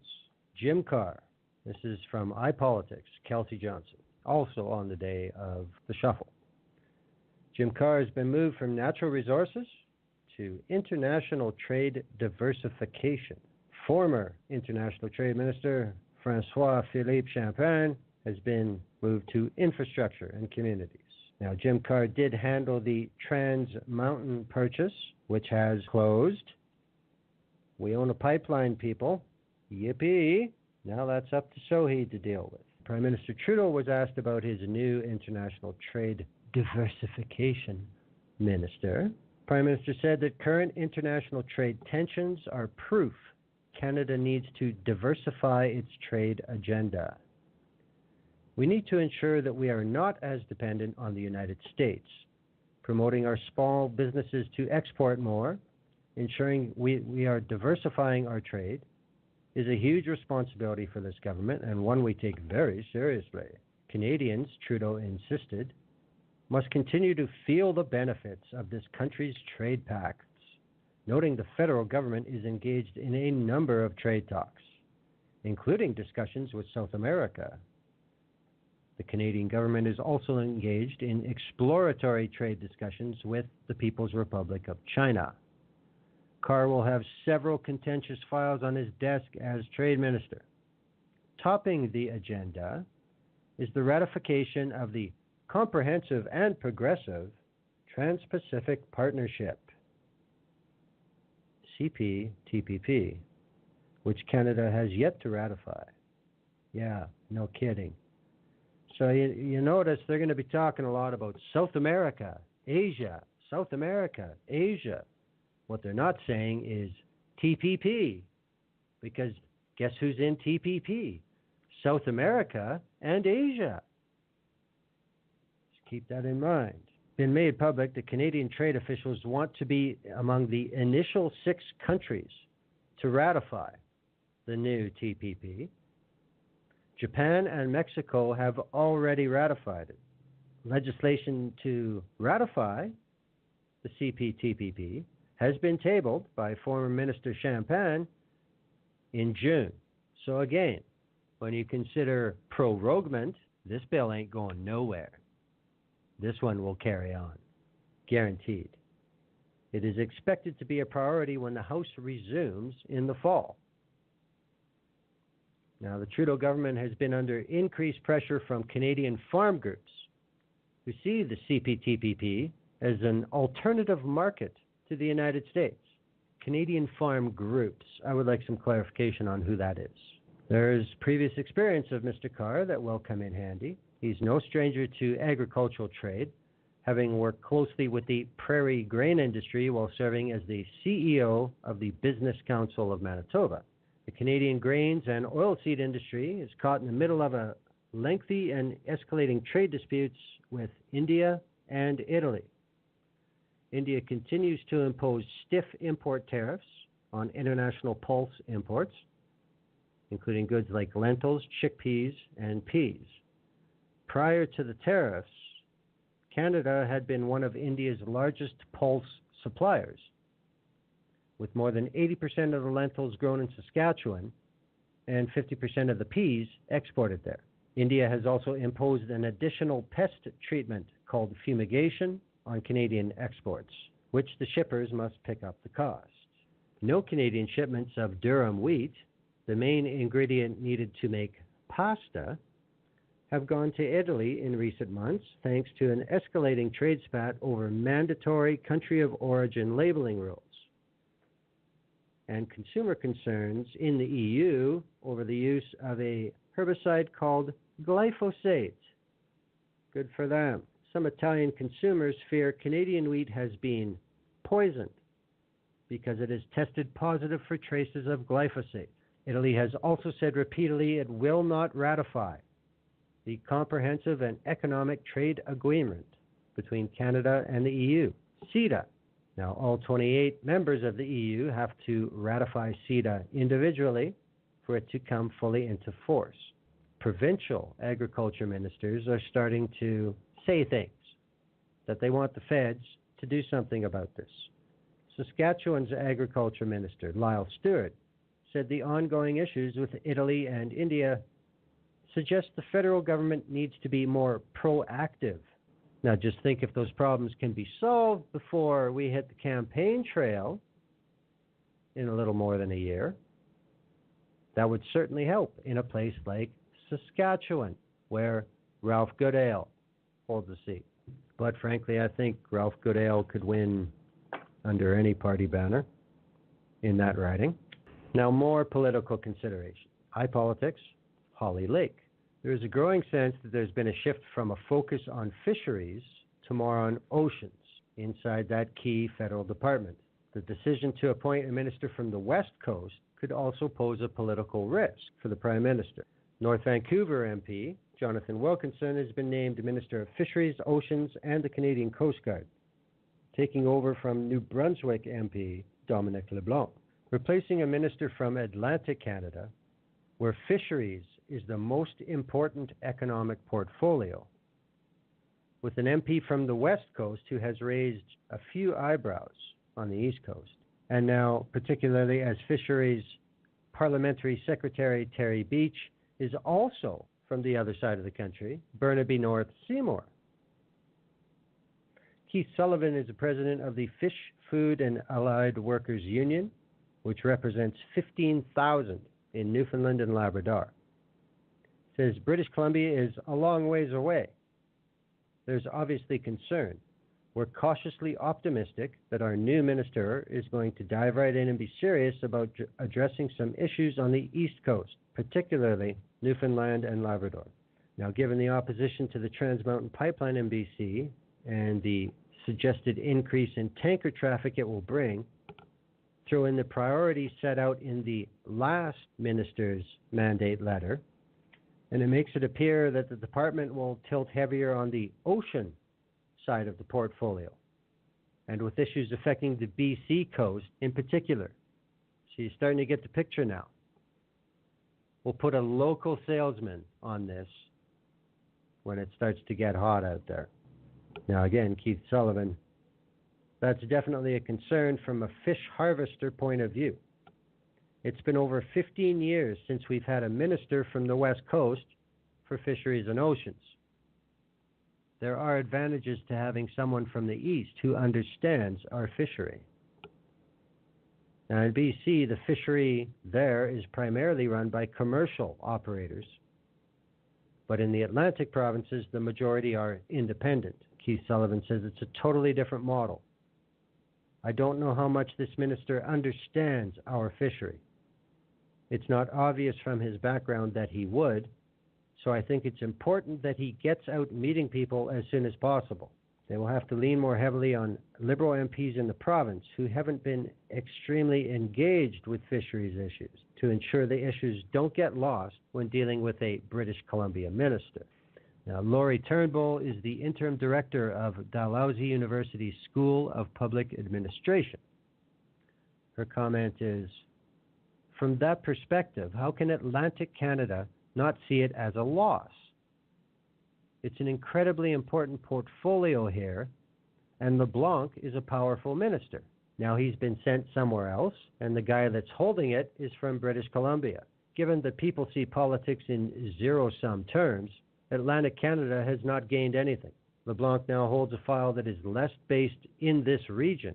Jim Carr. This is from iPolitics, Kelsey Johnson, also on the day of the shuffle. Jim Carr has been moved from natural resources to international trade diversification. Former international trade minister François-Philippe Champagne has been moved to infrastructure and communities. Now, Jim Carr did handle the Trans Mountain purchase, which has closed. We own a pipeline, people. Yippee. Now that's up to Sohi to deal with. Prime Minister Trudeau was asked about his new international trade diversification minister. Prime Minister said that current international trade tensions are proof Canada needs to diversify its trade agenda. We need to ensure that we are not as dependent on the United States, promoting our small businesses to export more, ensuring we are diversifying our trade, is a huge responsibility for this government and one we take very seriously. Canadians, Trudeau insisted, must continue to feel the benefits of this country's trade pacts, noting the federal government is engaged in a number of trade talks, including discussions with South America. The Canadian government is also engaged in exploratory trade discussions with the People's Republic of China. Carr will have several contentious files on his desk as trade minister. Topping the agenda is the ratification of the Comprehensive and Progressive Trans-Pacific Partnership, CPTPP. which Canada has yet to ratify. Yeah, no kidding. So you notice they're going to be talking a lot about South America, Asia, South America, Asia. What they're not saying is TPP, because guess who's in TPP? South America and Asia. Just keep that in mind. Been made public that Canadian trade officials want to be among the initial 6 countries to ratify the new TPP. Japan and Mexico have already ratified it. Legislation to ratify the CPTPP has been tabled by former Minister Champagne in June. So again, when you consider proroguement, this bill ain't going nowhere. This one will carry on, guaranteed. It is expected to be a priority when the House resumes in the fall. Now, the Trudeau government has been under increased pressure from Canadian farm groups who see the CPTPP as an alternative market to the United States. Canadian farm groups. I would like some clarification on who that is. There's previous experience of Mr. Carr that will come in handy. He's no stranger to agricultural trade, having worked closely with the prairie grain industry while serving as the CEO of the Business Council of Manitoba. The Canadian grains and oilseed industry is caught in the middle of a lengthy and escalating trade disputes with India and Italy. India continues to impose stiff import tariffs on international pulse imports, including goods like lentils, chickpeas, and peas. Prior to the tariffs, Canada had been one of India's largest pulse suppliers, with more than 80% of the lentils grown in Saskatchewan and 50% of the peas exported there. India has also imposed an additional pest treatment called fumigation on Canadian exports, which the shippers must pick up the cost. No Canadian shipments of durum wheat, the main ingredient needed to make pasta, have gone to Italy in recent months thanks to an escalating trade spat over mandatory country of origin labeling rules and consumer concerns in the EU over the use of a herbicide called glyphosate. Good for them. Some Italian consumers fear Canadian wheat has been poisoned because it is tested positive for traces of glyphosate. Italy has also said repeatedly it will not ratify the Comprehensive and Economic Trade Agreement between Canada and the EU, CETA. Now, all 28 members of the EU have to ratify CETA individually for it to come fully into force. Provincial agriculture ministers are starting to say things that they want the feds to do something about this. Saskatchewan's agriculture minister, Lyle Stewart, said the ongoing issues with Italy and India suggest the federal government needs to be more proactive. Now, just think if those problems can be solved before we hit the campaign trail in a little more than a year, that would certainly help in a place like Saskatchewan, where Ralph Goodale holds a seat. But frankly, I think Ralph Goodale could win under any party banner in that riding. Now, more political consideration. iPolitics, Holly Lake. There is a growing sense that there's been a shift from a focus on fisheries to more on oceans inside that key federal department. The decision to appoint a minister from the West Coast could also pose a political risk for the Prime Minister. North Vancouver MP Jonathan Wilkinson has been named Minister of Fisheries, Oceans, and the Canadian Coast Guard, taking over from New Brunswick MP Dominic LeBlanc, replacing a minister from Atlantic Canada, where fisheries is the most important economic portfolio, with an MP from the West Coast who has raised a few eyebrows on the East Coast, and now, particularly as Fisheries Parliamentary Secretary Terry Beach is also from the other side of the country, Burnaby North Seymour. Keith Sullivan is the president of the Fish, Food and Allied Workers Union, which represents 15,000 in Newfoundland and Labrador. Says British Columbia is a long ways away. There's obviously concern We're cautiously optimistic that our new minister is going to dive right in and be serious about addressing some issues on the East Coast, particularly Newfoundland and Labrador. Now, given the opposition to the Trans Mountain Pipeline in BC and the suggested increase in tanker traffic it will bring, throw in the priorities set out in the last minister's mandate letter, and it makes it appear that the department will tilt heavier on the ocean side of the portfolio, and with issues affecting the BC coast in particular. So you're starting to get the picture now. We'll put a local salesman on this when it starts to get hot out there. Now again, Keith Sullivan, that's definitely a concern from a fish harvester point of view. It's been over 15 years since we've had a minister from the West Coast for fisheries and oceans. There are advantages to having someone from the East who understands our fishery. Now in BC, the fishery there is primarily run by commercial operators. But in the Atlantic provinces, the majority are independent. Keith Sullivan says it's a totally different model. I don't know how much this minister understands our fishery. It's not obvious from his background that he would, so I think it's important that he gets out meeting people as soon as possible. They will have to lean more heavily on Liberal MPs in the province who haven't been extremely engaged with fisheries issues to ensure the issues don't get lost when dealing with a British Columbia minister. Now, Laurie Turnbull is the interim director of Dalhousie University's School of Public Administration. Her comment is, from that perspective, how can Atlantic Canada not see it as a loss? It's an incredibly important portfolio here, and LeBlanc is a powerful minister. Now he's been sent somewhere else, and the guy that's holding it is from British Columbia. Given that people see politics in zero-sum terms, Atlantic Canada has not gained anything. LeBlanc now holds a file that is less based in this region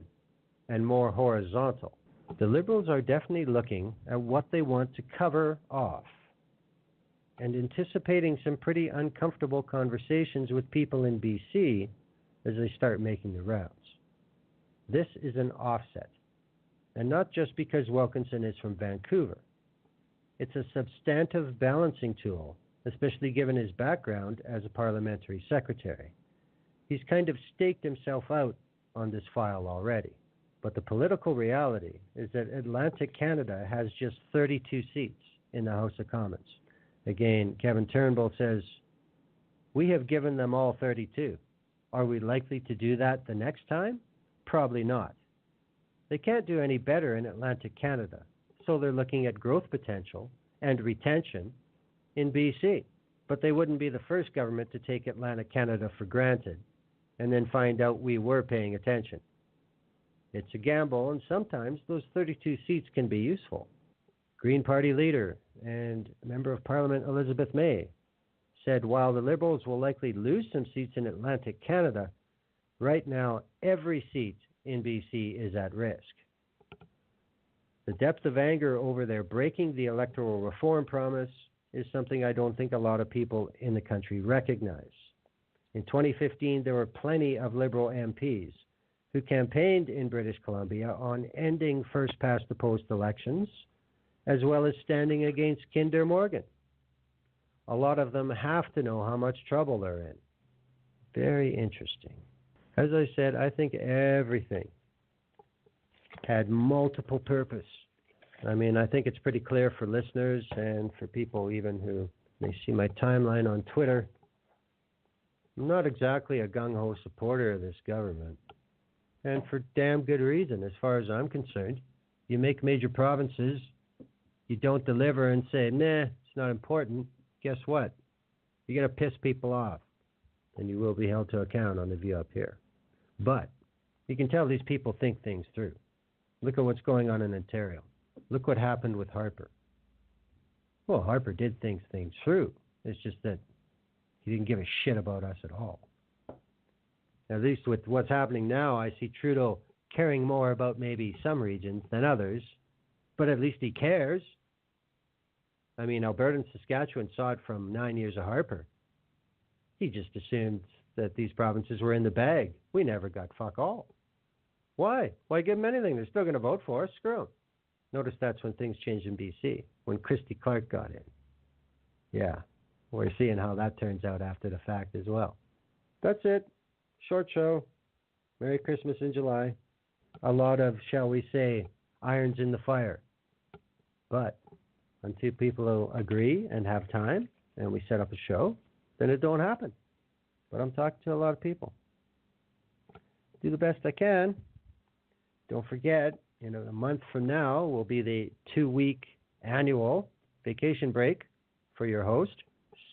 and more horizontal. The Liberals are definitely looking at what they want to cover off and anticipating some pretty uncomfortable conversations with people in BC as they start making the rounds. This is an offset, and not just because Wilkinson is from Vancouver. It's a substantive balancing tool, especially given his background as a parliamentary secretary. He's kind of staked himself out on this file already. But the political reality is that Atlantic Canada has just 32 seats in the House of Commons. Again, Kevin Turnbull says, we have given them all 32. Are we likely to do that the next time? Probably not. They can't do any better in Atlantic Canada, so they're looking at growth potential and retention in BC. But they wouldn't be the first government to take Atlantic Canada for granted and then find out we were paying attention. It's a gamble, and sometimes those 32 seats can be useful. Green Party leader and Member of Parliament Elizabeth May said while the Liberals will likely lose some seats in Atlantic Canada, right now every seat in BC is at risk. The depth of anger over their breaking the electoral reform promise is something I don't think a lot of people in the country recognize. In 2015, there were plenty of Liberal MPs who campaigned in British Columbia on ending first-past-the-post elections, as well as standing against Kinder Morgan. A lot of them have to know how much trouble they're in. Very interesting. As I said, I think everything had multiple purpose. I mean, I think it's pretty clear for listeners and for people even who may see my timeline on Twitter. I'm not exactly a gung-ho supporter of this government. And for damn good reason, as far as I'm concerned. You make major provinces, you don't deliver and say, nah, it's not important. Guess what? You're going to piss people off. And you will be held to account on the view up here. But you can tell these people think things through. Look at what's going on in Ontario. Look what happened with Harper. Well, Harper did think things through. It's just that he didn't give a shit about us at all. At least with what's happening now, I see Trudeau caring more about maybe some regions than others, but at least he cares. I mean, Alberta and Saskatchewan saw it from 9 years of Harper. He just assumed that these provinces were in the bag. We never got fuck all. Why? Why give them anything? They're still going to vote for us. Screw them. Notice that's when things changed in BC, when Christy Clark got in. Yeah, we're seeing how that turns out after the fact as well. That's it. Short show. Merry Christmas in July. A lot of, shall we say, irons in the fire. But until people agree and have time and we set up a show, then it don't happen. But I'm talking to a lot of people. Do the best I can. Don't forget, a month from now will be the 2-week annual vacation break for your host.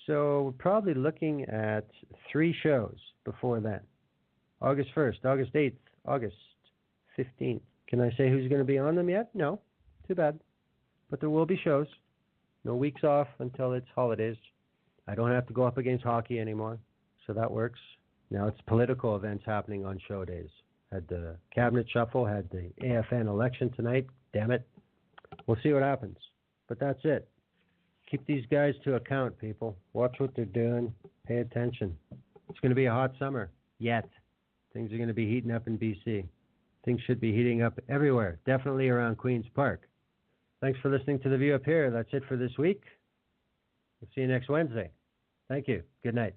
So we're probably looking at 3 shows before then. August 1st, August 8th, August 15th. Can I say who's going to be on them yet? No. Too bad. But there will be shows. No weeks off until it's holidays. I don't have to go up against hockey anymore, so that works. Now it's political events happening on show days. Had the cabinet shuffle, had the AFN election tonight. Damn it. We'll see what happens. But that's it. Keep these guys to account, people. Watch what they're doing. Pay attention. It's going to be a hot summer. Yet. Things are going to be heating up in BC. Things should be heating up everywhere. Definitely around Queen's Park. Thanks for listening to The View Up Here. That's it for this week. We'll see you next Wednesday. Thank you. Good night.